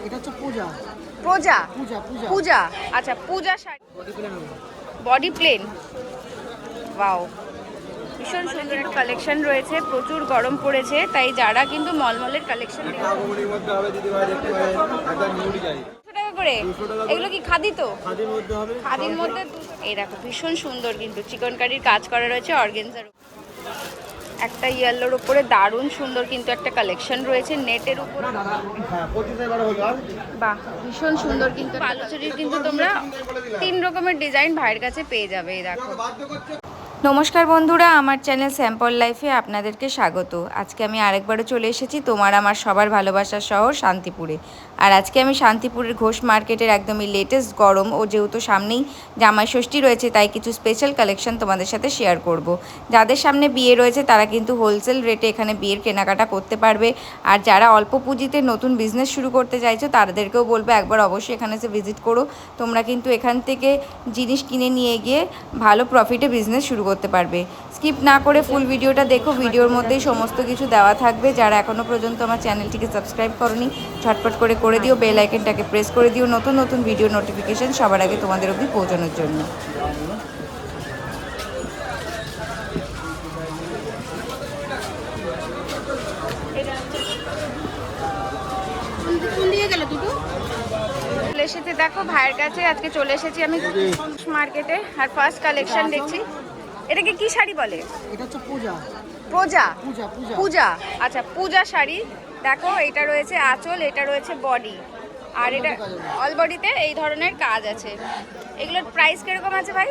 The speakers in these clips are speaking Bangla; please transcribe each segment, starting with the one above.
এটা হচ্ছে পূজা। প্রজা পূজা পূজা পূজা আচ্ছা পূজা শাড়ি বডি প্লেন। ওয়াও, ভীষণ সুন্দর একটা কালেকশন রয়েছে, প্রচুর গরম পড়েছে তাই যারা কিন্তু মলমলের কালেকশন টাকা করে। এগুলো কি খাদি? তো খাদির মধ্যে এই দেখো ভীষণ সুন্দর, কিন্তু চিকন কারির কাজ করা রয়েছে অর্গেনজার একটা ইয়েলোর উপরে দারুণ সুন্দর কিন্তু একটা কালেকশন রয়েছে নেটের উপরে। বাহ, ভীষণ সুন্দর কিন্তু বালুচুরির কিন্তু তোমরা 3 রকমের ডিজাইন ভাইয়ের কাছে পেয়ে যাবে। এই দেখো। নমস্কার বন্ধুরা, আমার চ্যানেল স্যাম্পল লাইফে আপনাদেরকে স্বাগত। আজকে আমি আরেকবারও চলে এসেছি তোমার আমার সবার ভালোবাসার শহর শান্তিপুরে। আর আজকে আমি শান্তিপুরের ঘোষ মার্কেটের একদমই লেটেস্ট গরম ও যেহেতু সামনেই জামাই ষষ্ঠী রয়েছে তাই কিছু স্পেশাল কালেকশন তোমাদের সাথে শেয়ার করব। যাদের সামনে বিয়ে রয়েছে তারা কিন্তু হোলসেল রেটে এখানে বিয়ের কেনাকাটা করতে পারবে। আর যারা অল্প পুঁজিতে নতুন বিজনেস শুরু করতে চাইছো তাদেরকেও বলবো একবার অবশ্যই এখানে এসে ভিজিট করো। তোমরা কিন্তু এখান থেকে জিনিস কিনে নিয়ে গিয়ে ভালো প্রফিটে বিজনেস শুরু করতে পারবে। স্কিপ না করে ফুল ভিডিওটা দেখো, ভিডিওর মধ্যেই সমস্ত কিছু দেওয়া থাকবে। যারা এখনও পর্যন্ত আমার চ্যানেলটিকে সাবস্ক্রাইব করনি ঝটপট করে দিও, বেল আইকনটাকে প্রেস করে দিও নতুন নতুন ভিডিও নোটিফিকেশন সবার আগে তোমাদের অবধি পৌঁছানোর জন্য। চলে এসেছি দেখো ভাইয়ের কাছে, আজকে চলে এসেছি আমি মার্কেটে আর ফার্স্ট কালেকশন দেখছি। এটাকে কি শাড়ি বলে? এটা হচ্ছে পূজা। প্রজা পূজা পূজা পূজা আচ্ছা পূজা শাড়ি। দেখো এটা রয়েছে আঁচল, এটা রয়েছে বডি, আর এটা অল বডিতে এই ধরনের কাজ আছে। এগুলোর প্রাইস কিরকম আছে ভাই?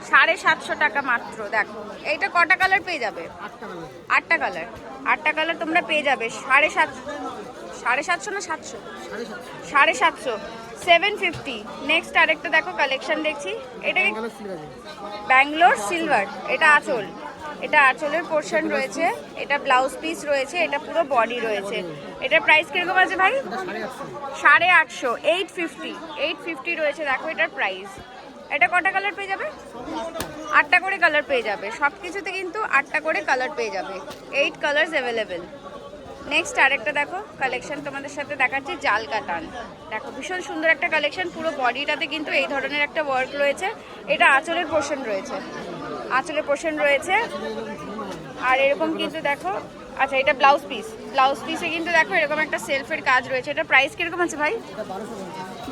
750 টাকা মাত্র। দেখো এইটা কটা কালার পেয়ে যাবে? 8টা কালার। 8টা কালার তোমরা পেয়ে যাবে 750 না 700? 750, 750। নেক্সট আরেকটা দেখো কালেকশন দেখছি, এটা ব্যাঙ্গালোর সিলভার। এটা আঁচল, এটা আঁচলের পোর্শন রয়েছে, এটা ব্লাউজ পিস রয়েছে, এটা পুরো বডি রয়েছে। এটার প্রাইস কিরকম আছে ভাই? 850, 850 রয়েছে। দেখো এটার প্রাইস। এটা কটা কালার পেয়ে যাবে? 8টা করে কালার পেয়ে যাবে। সব কিছুতে কিন্তু 8টা করে কালার পেয়ে যাবে। 8 কালার্স অ্যাভেলেবেল। নেক্সট আরেকটা দেখো কালেকশন তোমাদের সাথে দেখাচ্ছি, জাল কাটান। দেখো ভীষণ সুন্দর একটা কালেকশন, পুরো বডিটাতে কিন্তু এই ধরনের একটা ওয়ার্ক রয়েছে। এটা আঁচলের পোর্শন রয়েছে, আঁচলের পোর্শন রয়েছে। আর এরকম কিন্তু দেখো, আচ্ছা এটা ব্লাউজ পিস, ব্লাউজ পিসে কিন্তু দেখো এরকম একটা সেলফের কাজ রয়েছে। এটা প্রাইস কিরকম আছে ভাই?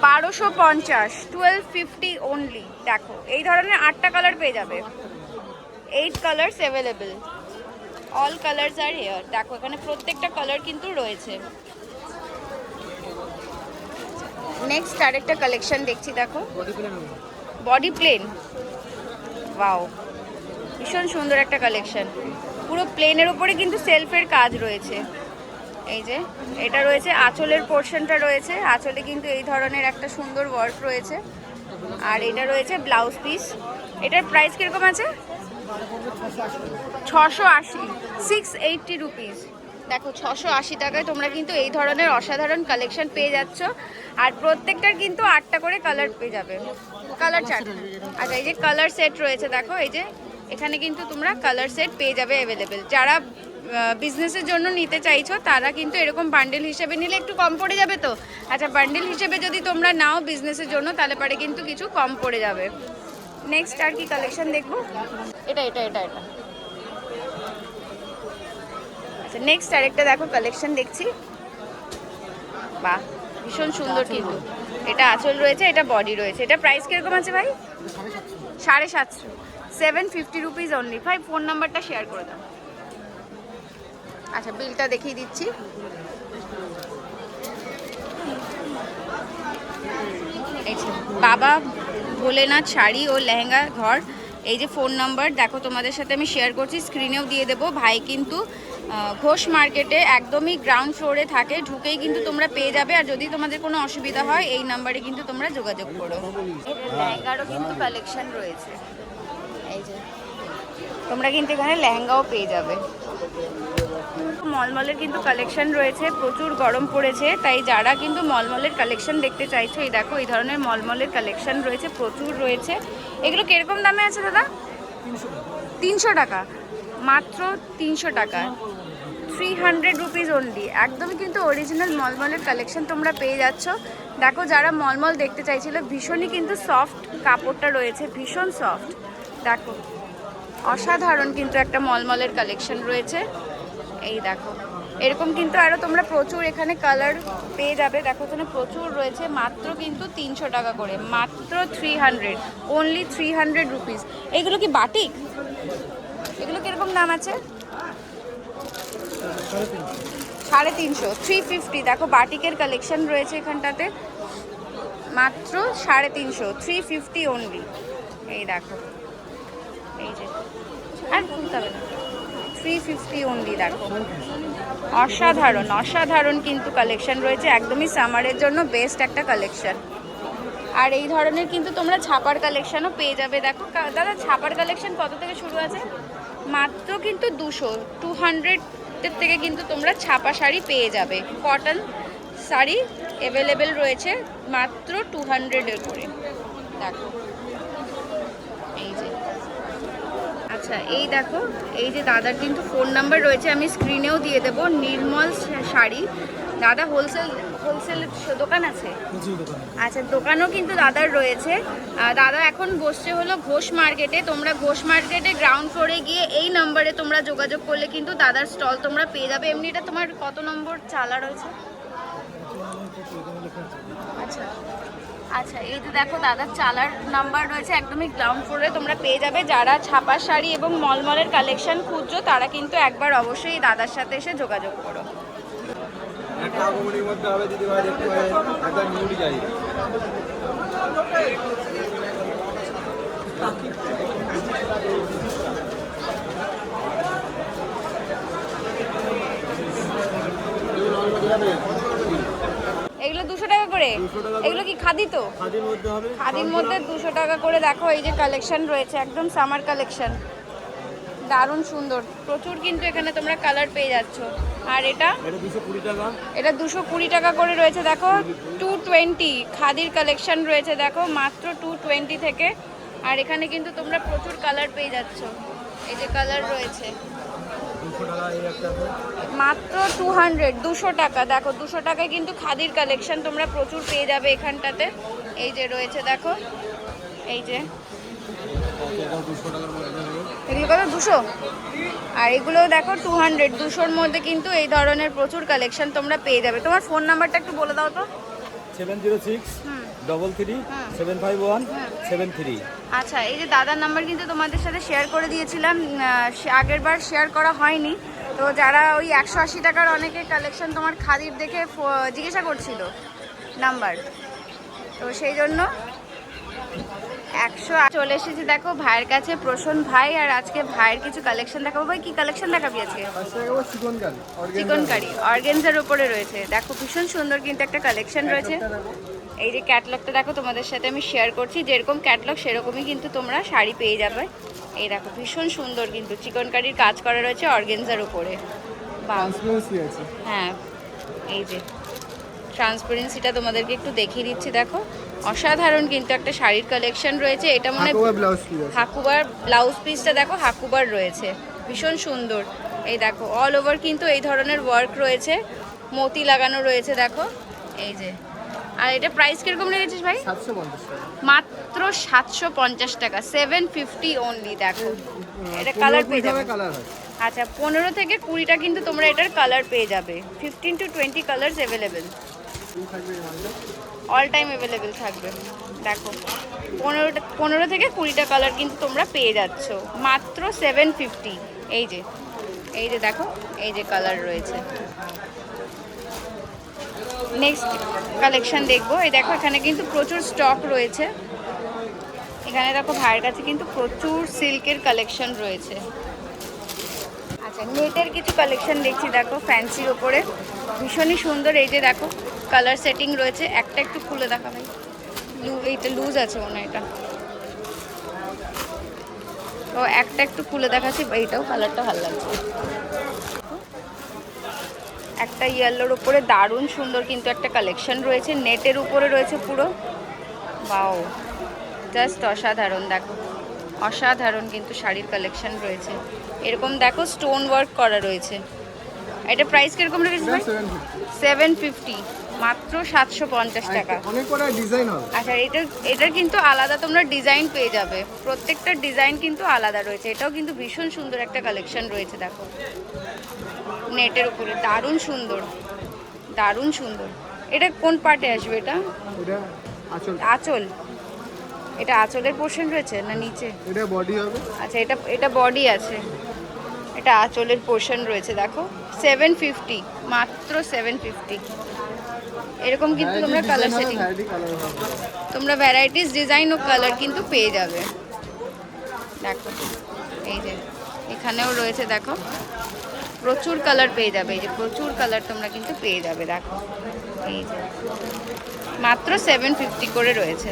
1250, 1250 অনলি। দেখো এই ধরনের 8টা কালার পেয়ে যাবে। 8 কালার্স অ্যাভেলেবেল, অল কালার্স আর হেয়ার। দেখো এখানে প্রত্যেকটা কালার কিন্তু রয়েছে। নেক্সট আরেকটা কালেকশন দেখছি, দেখো বডি প্লেন। ওয়াও, ভীষণ সুন্দর একটা কালেকশন, পুরো প্লেনের উপরে কিন্তু সেলফের কাজ রয়েছে। এই যে এটা রয়েছে আঁচলের পোর্শনটা রয়েছে, আঁচলে কিন্তু এই ধরনের একটা সুন্দর ওয়ার্ক রয়েছে। আর এটা রয়েছে ব্লাউজ পিস। এটার প্রাইস কিরকম আছে? 680, 680 রুপিস। দেখো 680 টাকায় তোমরা কিন্তু এই ধরনের অসাধারণ কালেকশন পেয়ে যাচ্ছ। আর প্রত্যেকটার কিন্তু 8টা করে কালার পেয়ে যাবে। কালার চার্ট, আচ্ছা এই যে কালার সেট রয়েছে, দেখো এই যে এখানে কিন্তু তোমরা কালার সেট পেয়ে যাবে অ্যাভেলেবেল। যারা বিজনেসের জন্য নিতে চাইছো তারা কিন্তু এরকম বান্ডেল হিসেবে নিলে একটু কম পড়ে যাবে। তো আচ্ছা বান্ডেল হিসেবে যদি তোমরা নাও বিজনেসের জন্য তাহলে পরে কিন্তু কিছু কম পড়ে যাবে। নেক্সট আর কি কালেকশন দেখবো? এটা এটা এটা এটা আচ্ছা নেক্সট আরেকটা দেখো কালেকশন দেখছি। বাহ, ভীষণ সুন্দর কিন্তু। এটা আঁচল রয়েছে, এটা বডি রয়েছে। এটা প্রাইস কিরকম আছে ভাই? 750, 750 রুপিস অনলি। ভাই ফোন নাম্বারটা শেয়ার করে দাও। আচ্ছা বিলটা দেখিয়ে দিচ্ছি। এই যে বাবা ভোলেনাথ শাড়ি ও লেহেঙ্গা ঘর, এই যে ফোন নাম্বার দেখো তোমাদের সাথে আমি শেয়ার করছি, স্ক্রিনেও দিয়ে দেবো। ভাই কিন্তু ঘোষ মার্কেটে একদমই গ্রাউন্ড ফ্লোরে থাকে, ঢুকেই কিন্তু তোমরা পেয়ে যাবে। আর যদি তোমাদের কোনো অসুবিধা হয় এই নাম্বারে কিন্তু তোমরা যোগাযোগ করো। লেহেঙ্গারও কিন্তু কালেকশন রয়েছে, এই যে তোমরা কিন্তু এখানে লেহেঙ্গাও পেয়ে যাবে। মলমলের কিন্তু কালেকশন রয়েছে, প্রচুর গরম পড়েছে তাই যারা কিন্তু মলমলের কালেকশন দেখতে চাইছো এই দেখো এই ধরনের মলমলের কালেকশন রয়েছে, প্রচুর রয়েছে। এগুলো কিরকম দামে আছে দাদা? 300 টাকা মাত্র, 300 টাকা। 300 রুপিস অনলি। একদমই কিন্তু অরিজিনাল মলমলের কালেকশন তোমরা পেয়ে যাচ্ছ। দেখো যারা মলমল দেখতে চাইছিল, ভীষণই কিন্তু সফট কাপড়টা রয়েছে, ভীষণ সফট। দেখো অসাধারণ কিন্তু একটা মলমলের কালেকশন রয়েছে। এই দেখো এরকম কিন্তু আরও তোমরা প্রচুর এখানে কালার পেয়ে যাবে। দেখো এখানে প্রচুর রয়েছে, মাত্র কিন্তু 300 টাকা করে, মাত্র 300, অনলি 300 রুপিস। এইগুলো কি বাটিক? এগুলো কিরকম দাম আছে? 350, 350। দেখো বাটিকের কালেকশন রয়েছে এখানটাতে, মাত্র 350, 350 অনলি। এই দেখো, এই যে আর খুলতে হবে না, 350 অনলি। দেখো অসাধারণ অসাধারণ কিন্তু কালেকশন রয়েছে, একদমই সামারের জন্য বেস্ট একটা কালেকশন। আর এই ধরনের কিন্তু তোমরা ছাপার কালেকশনও পেয়ে যাবে। দেখো দাদা ছাপার কালেকশন কত থেকে শুরু আছে? মাত্র কিন্তু 200 থেকে কিন্তু তোমরা ছাপা শাড়ি পেয়ে যাবে। কটন শাড়ি অ্যাভেলেবেল রয়েছে মাত্র 200 করে। দেখো এই যে, আচ্ছা এই দেখো, এই যে দাদার কিন্তু ফোন নাম্বার রয়েছে, আমি স্ক্রিনেও দিয়ে দেবো। নির্মল শাড়ি, দাদা হোলসেল দোকান আছে? আচ্ছা দোকানও কিন্তু দাদার রয়েছে। দাদা এখন বসছে হলো ঘোষ মার্কেটে। তোমরা ঘোষ মার্কেটে গ্রাউন্ড ফ্লোরে গিয়ে এই নাম্বারে তোমরা যোগাযোগ করলে কিন্তু দাদার স্টল তোমরা পেয়ে যাবে। এমনিটা তোমার কত নম্বর চালা রয়েছে? আচ্ছা আচ্ছা, এই যে দেখো দাদার চালার নাম্বার রয়েছে, একদমই গ্রাউন্ড ফ্লোরে তোমরা পেয়ে যাবে। যারা ছাপার শাড়ি এবং মলমলের কালেকশন খুঁজছো তারা কিন্তু একবার অবশ্যই দাদার সাথে এসে যোগাযোগ করো। একটা আগমনীর মধ্যে হবে দিদি ভাই, দেখতে পাই একদম নিউ ডিজাইন। এগুলো 200 টাকা করে। এগুলো কি খাদি? তো খাদির মধ্যে 200 টাকা করে। দেখো এই যে কালেকশন রয়েছে, একদম সামার কালেকশন, দারুণ সুন্দর, প্রচুর কিন্তু এখানে তোমরা কালার পেয়ে যাচ্ছ। আর এটা 220 টাকা, এটা 220 টাকা করে রয়েছে। দেখো 220 খাদির কালেকশন রয়েছে, দেখো মাত্র 220 থেকে। আর এখানে কিন্তু তোমরা প্রচুর কালার পেয়ে যাচ্ছ, এই যে কালার রয়েছে 200 টাকা। এই একটা মাত্র 200 টাকা। দেখো 200 টাকায় কিন্তু খাদির কালেকশন তোমরা প্রচুর পেয়ে যাবে এখানটাতে। এই যে রয়েছে দেখো, এই যে এগুলো কত? 200। আর এগুলো দেখো 200, 200-র মধ্যে কিন্তু এই ধরনের প্রচুর কালেকশন তোমরা পেয়ে যাবে। তোমার ফোন নাম্বারটা একটু বলে দাও তো। 706-33-751-73। আচ্ছা এই যে দাদার নাম্বার কিন্তু তোমাদের সাথে শেয়ার করে দিয়েছিলাম, আগের বার শেয়ার করা হয়নি। তো যারা ওই 180 টাকার অনেকে কালেকশন তোমার খাদির দেখে জিজ্ঞাসা করছিল নাম্বার, তো সেই জন্য 100 চলে এসেছি। দেখো ভাইয়ের কাছে, প্রসন্ন ভাই। আর আজকে ভাইয়ের কিছু কালেকশন দেখাবো। ভাই কি কালেকশন দেখাবি আজকে? চিকনকারি অর্গানজার উপরে রয়েছে। দেখো ভীষণ সুন্দর কিন্তু একটা কালেকশন রয়েছে। এই যে ক্যাটলগটা দেখো, তোমাদের সাথে আমি শেয়ার করছি, যেরকম ক্যাটলগ সেরকমই কিন্তু তোমরা শাড়ি পেয়ে যাবে। এই দেখো ভীষণ সুন্দর কিন্তু চিকনকারির কাজ করা রয়েছে অর্গানজার উপরে। হ্যাঁ এই যে ট্রান্সপারেন্সিটা তোমাদেরকে একটু দেখিয়ে দিচ্ছি। দেখো অসাধারণ কিন্তু একটা শাড়ির কালেকশন রয়েছে। এটা মানে হাকুবার ব্লাউজ পিসটা দেখো, হাকুবার রয়েছে, ভীষণ সুন্দর। এই দেখো অল ওভার কিন্তু এই ধরনের ওয়ার্ক রয়েছে, মতি লাগানো রয়েছে। দেখো এই যে। আর এটা প্রাইস কিরকম রেখেছিস ভাই? 750 টাকা, মাত্র 750 টাকা, 750 অনলি। দেখো এটা কালার পেয়ে যাবে। আচ্ছা 15 থেকে 20টা কিন্তু তোমরা এটার কালার পেয়ে যাবে। 15 to 20 colours available, all time available থাকবে। দেখো 15 থেকে 20টা কালার কিন্তু তোমরা পেয়ে যাচ্ছ মাত্র 750। এই যে, এই যে দেখো, এই যে কালার রয়েছে। নেক্সট কালেকশন দেখবো। এই দেখো এখানে কিন্তু প্রচুর স্টক রয়েছে। এখানে দেখো ভাইয়ের কাছে কিন্তু প্রচুর সিল্কের কালেকশন রয়েছে। আচ্ছা নেটের কিছু কালেকশন দেখছি। দেখো ফ্যান্সির ওপরে ভীষণই সুন্দর। এই যে দেখো কালার সেটিং রয়েছে। একটা একটু খুলে দেখা ভাই, এইটা লুজ আছে মনে হয়, এটা তো একটা একটু খুলে দেখাচ্ছি। এইটাও কালারটা ভালো লাগছে। একটা ইয়েলোর উপরে দারুণ সুন্দর কিন্তু একটা কালেকশন রয়েছে, নেটের উপরে রয়েছে পুরো। বাও, জাস্ট অসাধারণ। দেখো অসাধারণ কিন্তু শাড়ির কালেকশন রয়েছে। এরকম দেখো স্টোন ওয়ার্ক করা রয়েছে, এটা প্রাইস কিরকম রেখেছিস ভাই? 750, মাত্র 750 টাকা। অনেক করে ডিজাইন হবে। আচ্ছা, এটার কিন্তু আলাদা তোমরা ডিজাইন পেয়ে যাবে, প্রত্যেকটা ডিজাইন কিন্তু আলাদা রয়েছে। এটাও কিন্তু ভীষণ সুন্দর একটা কালেকশন রয়েছে, দেখো নেটের উপরে, দারুণ সুন্দর, দারুণ সুন্দর। এটা কোন পার্টে আসবে? এটা এটা আঁচল। আঁচল, এটা আঁচলের পোর্শন রয়েছে না নিচে? এটা বডি হবে। আচ্ছা, এটা বডি আছে, এটা আঁচলের পোর্শন রয়েছে। দেখো 750, মাত্র 750। এরকম কিন্তু তোমরা কালার সেটিং, তোমরা ভ্যারাইটিস ডিজাইন ও কালার কিন্তু পেয়ে যাবে। দেখো এই যে এখানেও রয়েছে, দেখো প্রচুর কালার পেয়ে যাবে, এই যে প্রচুর কালার তোমরা কিন্তু পেয়ে যাবে। দেখো এই যে মাত্র 750 করে রয়েছে।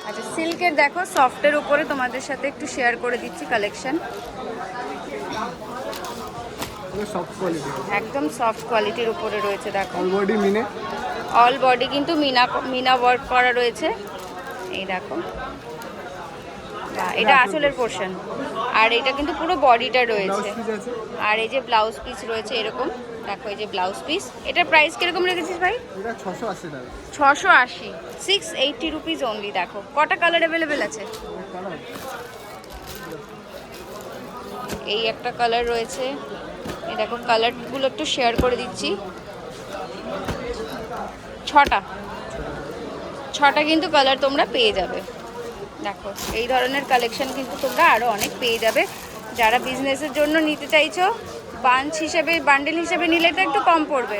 আচ্ছা, সিল্কের দেখো সফটের উপরে তোমাদের সাথে একটু শেয়ার করে দিচ্ছি কালেকশন। সফট কোয়ালিটি, একদম সফট কোয়ালিটির উপরে রয়েছে। দেখো অল বডি মিনে, অল বডি কিন্তু মিনা ওয়ার্ক করা রয়েছে। এই দেখো, এটা আঁচলের পোর্শন, আর এটা কিন্তু পুরো বডিটা রয়েছে। আর এই যে ব্লাউজ পিস রয়েছে এরকম, দেখো এই যে ব্লাউজ পিস। এটার প্রাইস কিরকম রেখেছিস ভাই? এটা 680 টাকা। 680, 680 রুপিস অনলি। দেখো কটা কালার অ্যাভেলেবেল আছে? এই একটা কালার রয়েছে, এই দেখো কালারগুলো একটু শেয়ার করে দিচ্ছি। ছটা কিন্তু কালার তোমরা পেয়ে যাবে। দেখো এই ধরনের কালেকশন কিন্তু তোমরা আরও অনেক পেয়ে যাবে। যারা বিজনেসের জন্য নিতে চাইছো, বান্ডেল হিসেবে নিলে তো একটু কম পড়বে,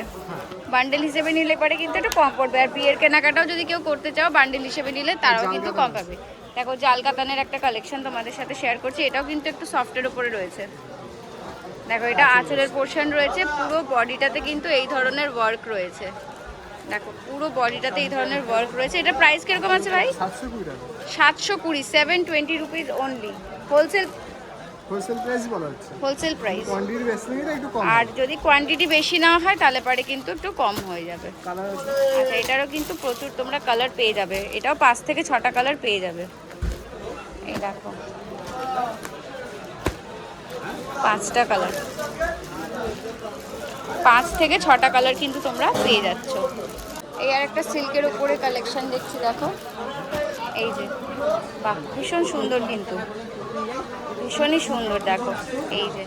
বান্ডেল হিসেবে নিলে পরে কিন্তু একটু কম পড়বে। আর বিয়ের কেনাকাটাও যদি কেউ করতে চাও বান্ডেল হিসেবে নিলে তারাও কিন্তু কম পাবে। দেখো জাল কাতানের একটা কালেকশন তোমাদের সাথে শেয়ার করছি, এটাও কিন্তু একটু সফটের উপরে রয়েছে। দেখো এটা আঁচলের পোর্শন রয়েছে, পুরো বডিটাতে কিন্তু এই ধরনের ওয়ার্ক রয়েছে। দেখো পুরো বডিটাতে এই ধরনের ওয়ার্ক রয়েছে। এটা প্রাইস কিরকম আছে ভাই? 720, 720 রুপিস অনলি। হোলসেল প্রাইস বলা হচ্ছে, হোলসেল প্রাইস। কোয়ান্টিটি বেশি নিলে একটু কম, আর যদি কোয়ান্টিটি বেশি না হয় তাহলে পারে কিন্তু একটু কম হয়ে যাবে। কালার আছে। আচ্ছা, এটারও কিন্তু প্রচুর তোমরা কালার পেয়ে যাবে, এটাও 5 থেকে 6টা কালার পেয়ে যাবে। এই দেখো 5টা কালার, 5 থেকে 6টা কালার কিন্তু তোমরা পেয়ে যাচ্ছ। এই আর একটা সিল্কের উপরে কালেকশন দেখছি, দেখো এই যে, বাহ ভীষণ সুন্দর, কিন্তু ভীষণই সুন্দর। দেখো এই যে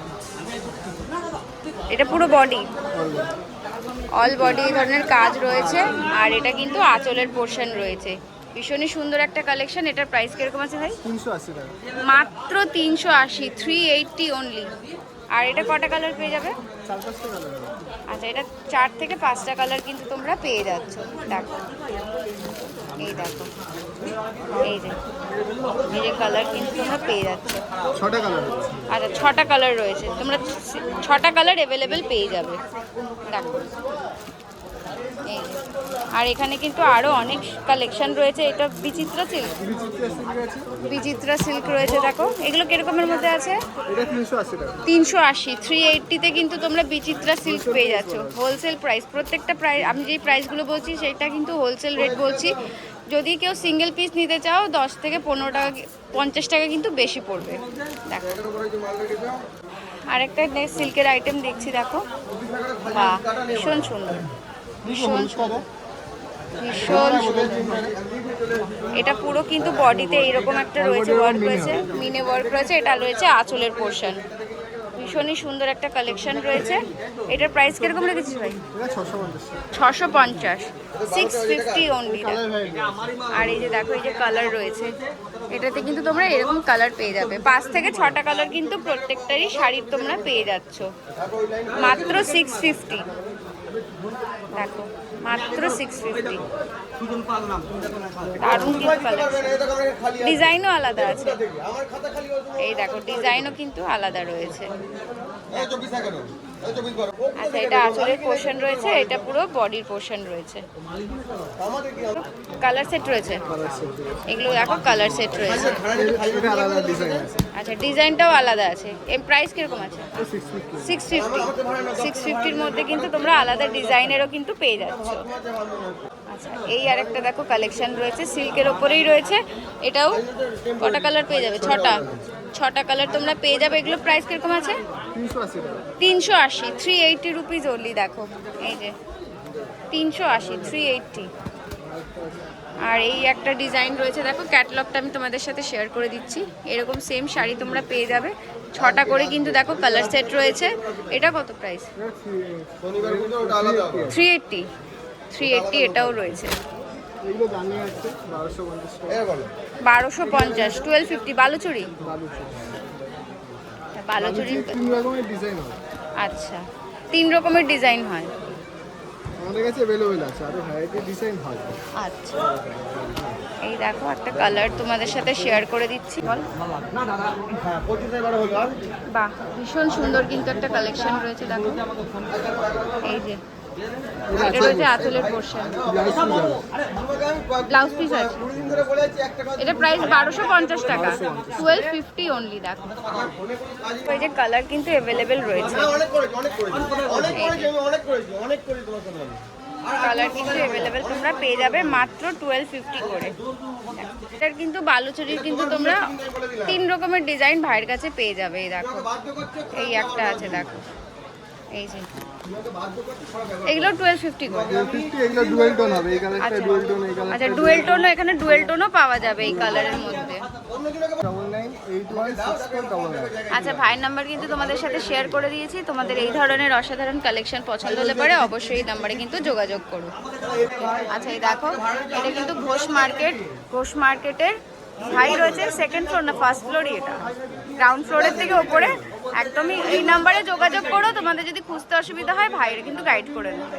এটা পুরো বডি, অল বডি এই ধরনের কাজ রয়েছে। আর এটা কিন্তু আঁচলের পোর্শন রয়েছে, ভীষণই সুন্দর একটা কালেকশন। এটার প্রাইস কিরকম আছে ভাই? 380 টাকা, মাত্র 380, 380 অনলি। আর এটা কটা কালার পেয়ে যাবে? 4-5টা কালার। আচ্ছা, এটা 4 থেকে 5টা কালার কিন্তু তোমরা পেয়ে যাচ্ছ। দেখো এই দেখো এই যে কালার কিন্তু তোমরা পেয়ে যাচ্ছ। 6টা কালার আছে। আচ্ছা 6টা কালার রয়েছে, তোমরা 6টা কালার অ্যাভেলেবেল পেয়ে যাবে। দেখো এই যে, আর এখানে কিন্তু আরও অনেক কালেকশন রয়েছে। এটা বিচিত্রা সিল্ক, বিচিত্রা সিল্ক রয়েছে। দেখো এগুলো কিরকমের মধ্যে আছে? এটা 380 টাকা। 380, 380-তে কিন্তু তোমরা বিচিত্রা সিল্ক পেয়ে যাচ্ছ। হোলসেল প্রাইস, প্রত্যেকটা প্রাইস আমি যেই প্রাইসগুলো বলছি সেটা কিন্তু হোলসেল রেট বলছি। যদি কেউ সিঙ্গেল পিস নিতে চাও 10 থেকে 15 টাকা, 50 টাকা কিন্তু বেশি পড়বে। দেখো আরেকটা সিল্কের আইটেম দেখছি, দেখো বাহ ভীষণ সুন্দর, ভীষণ সুন্দর, ভীষণ সুন্দর। এটা পুরো কিন্তু বডিতে এইরকম একটা রয়েছে, ওয়ার্ক রয়েছে, মিনে ওয়ার্ক রয়েছে। এটা রয়েছে আঁচলের পোর্শন, ভীষণই সুন্দর একটা কালেকশন রয়েছে। এটার প্রাইস কিরকম রেখেছিস ভাই? 650, 650 অনলি। আর এই যে দেখো এই যে কালার রয়েছে, এটাতে কিন্তু তোমরা এরকম কালার পেয়ে যাবে। 5 থেকে 6টা কালার কিন্তু প্রত্যেকটারই শাড়ির তোমরা পেয়ে যাচ্ছ, মাত্র 650। দেখো মাত্র 650। দারুণ কিন্তু কালেকশন, ডিজাইনও আলাদা আছে। এই দেখো ডিজাইনও কিন্তু আলাদা রয়েছে। আচ্ছা, এটা আঁচলের পোর্শন রয়েছে, এটা পুরো বডির পোর্শন রয়েছে। কালার সেট রয়েছে, এগুলো দেখো কালার সেট রয়েছে। আচ্ছা, ডিজাইনটাও আলাদা আছে। এর প্রাইস কিরকম আছে? 650। 650-র মধ্যে কিন্তু তোমরা আলাদা ডিজাইনেরও কিন্তু পেয়ে যাচ্ছ। আচ্ছা, এই আরেকটা দেখো কালেকশন রয়েছে, সিল্কের ওপরেই রয়েছে। এটাও কটা কালার পেয়ে যাবে? 6টা কালার তোমরা পেয়ে যাবে। এগুলো প্রাইস কিরকম আছে? 380। 380 রুপিস অনলি। দেখো এই যে 380, 380। আর এই একটা ডিজাইন রয়েছে, দেখো ক্যাটালগটা আমি তোমাদের সাথে শেয়ার করে দিচ্ছি। এরকম সেম শাড়ি তোমরা পেয়ে যাবে, 6টা করে কিন্তু দেখো কালার সেট রয়েছে। এটা কত প্রাইস? 380। 380 এটাও রয়েছে। 1250। 1250 বালুচুরি। বালুচুরি। আচ্ছা, 3 রকমের ডিজাইন হয়। আমাদের কাছে अवेलेबल আছে, আরো ভ্যারাইটি ডিজাইন হয়। আচ্ছা, এই দেখো একটা কালার তোমাদের সাথে শেয়ার করে দিচ্ছি। বল। না দাদা, হ্যাঁ 25 বার হলো। আর বাহ, ভীষণ সুন্দর কিন্তু একটা কালেকশন রয়েছে। দেখো এই যে এটা রয়েছে আঁচলের পোর্শন, ব্লাউজ পিস আছে। এটা প্রাইস 1250 টাকা। 1250 অনলি। দেখো এই যে কালার কিন্তু অ্যাভেলেবেল রয়েছে। কালার কিন্তু অ্যাভেলেবেল তোমরা পেয়ে যাবে মাত্র 1250 করে। এটার কিন্তু বালুচুরির কিন্তু তোমরা 3 রকমের ডিজাইন ভাইয়ের কাছে পেয়ে যাবে। এই দেখো এই একটা আছে, দেখো এই যে এগুলো 1250 করে। এগুলো ডুয়াল টোন হবে, এই কালারটা ডুয়াল টোন, এই কালারটা। আচ্ছা, ডুয়েল টোনও, এখানে ডুয়েল টোনও পাওয়া যাবে এই কালারের মধ্যে। 99816499। আচ্ছা, ভাইয়ের নাম্বার কিন্তু তোমাদের সাথে শেয়ার করে দিয়েছি। তোমাদের এই ধরনের অসাধারণ কালেকশন পছন্দ হলে পরে অবশ্যই এই নাম্বারে কিন্তু যোগাযোগ করো। আচ্ছা, এই দেখো এটা কিন্তু ঘোষ মার্কেট। ঘোষ মার্কেটের ভাই রয়েছে সেকেন্ড ফ্লোর না ফার্স্ট ফ্লোরই? এটা গ্রাউন্ড ফ্লোরের থেকে ওপরে। একদমই এই নাম্বারে যোগাযোগ করো, তোমাদের যদি খুঁজতে অসুবিধা হয় ভাইয়ের কিন্তু গাইড করে দেবে।